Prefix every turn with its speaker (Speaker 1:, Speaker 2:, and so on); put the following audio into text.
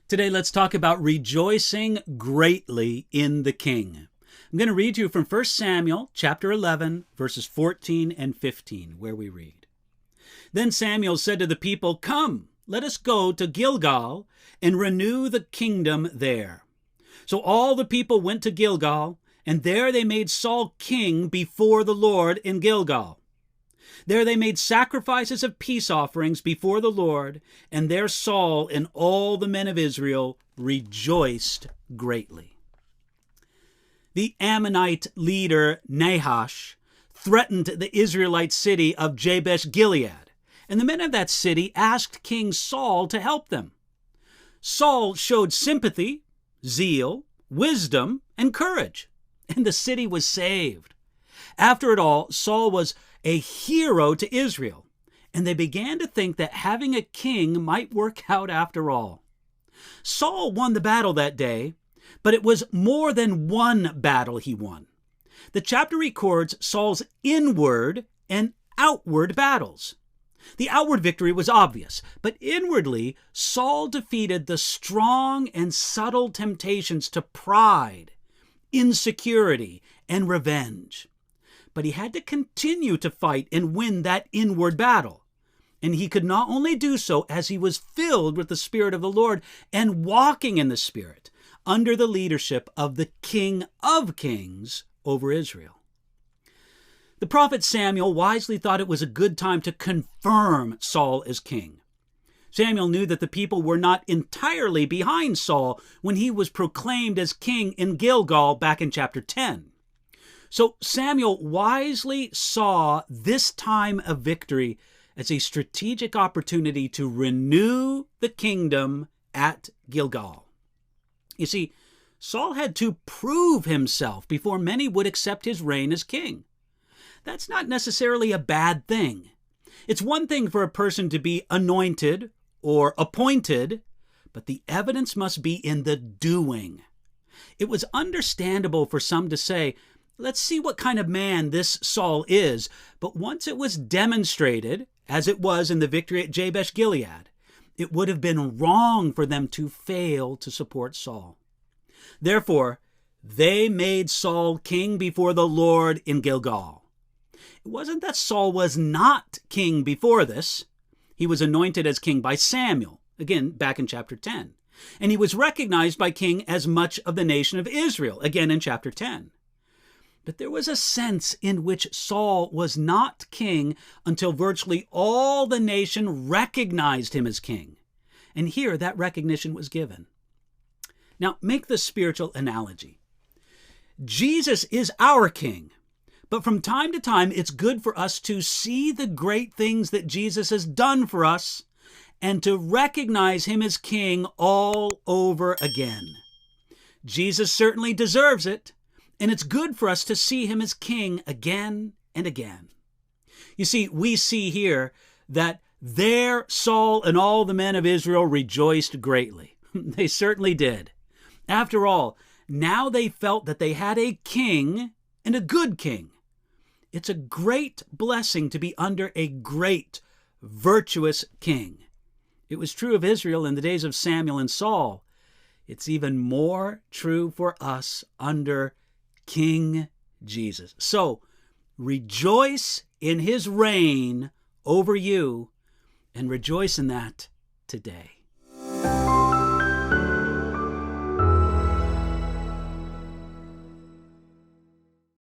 Speaker 1: Today, let's talk about rejoicing greatly in the King. I'm going to read to you from 1 Samuel chapter 11, verses 14 and 15, where we read, "Then Samuel said to the people, 'Come, let us go to Gilgal and renew the kingdom there.' So all the people went to Gilgal, and there they made Saul king before the Lord in Gilgal. There they made sacrifices of peace offerings before the Lord, and there Saul and all the men of Israel rejoiced greatly." The Ammonite leader Nahash threatened the Israelite city of Jabesh-Gilead, and the men of that city asked King Saul to help them. Saul showed sympathy, zeal, wisdom, and courage, and the city was saved. After it all, Saul was a hero to Israel, and they began to think that having a king might work out after all. Saul won the battle that day, but it was more than one battle he won. The chapter records Saul's inward and outward battles. The outward victory was obvious, but inwardly, Saul defeated the strong and subtle temptations to pride, insecurity, and revenge. But he had to continue to fight and win that inward battle. And he could not only do so as he was filled with the Spirit of the Lord and walking in the Spirit under the leadership of the King of Kings over Israel. The prophet Samuel wisely thought it was a good time to confirm Saul as king. Samuel knew that the people were not entirely behind Saul when he was proclaimed as king in Gilgal back in chapter 10. So Samuel wisely saw this time of victory as a strategic opportunity to renew the kingdom at Gilgal. You see, Saul had to prove himself before many would accept his reign as king. That's not necessarily a bad thing. It's one thing for a person to be anointed or appointed, but the evidence must be in the doing. It was understandable for some to say, "Let's see what kind of man this Saul is." But once it was demonstrated, as it was in the victory at Jabesh-Gilead, it would have been wrong for them to fail to support Saul. Therefore, they made Saul king before the Lord in Gilgal. It wasn't that Saul was not king before this. He was anointed as king by Samuel, again, back in chapter 10. And he was recognized by king as much of the nation of Israel, again in chapter 10. But there was a sense in which Saul was not king until virtually all the nation recognized him as king. And here that recognition was given. Now, make the spiritual analogy. Jesus is our king, but from time to time, it's good for us to see the great things that Jesus has done for us and to recognize him as king all over again. Jesus certainly deserves it. And it's good for us to see him as king again and again. You see, we see here that there Saul and all the men of Israel rejoiced greatly. They certainly did. After all, now they felt that they had a king and a good king. It's a great blessing to be under a great, virtuous king. It was true of Israel in the days of Samuel and Saul. It's even more true for us under King Jesus. So rejoice in his reign over you and rejoice in that today.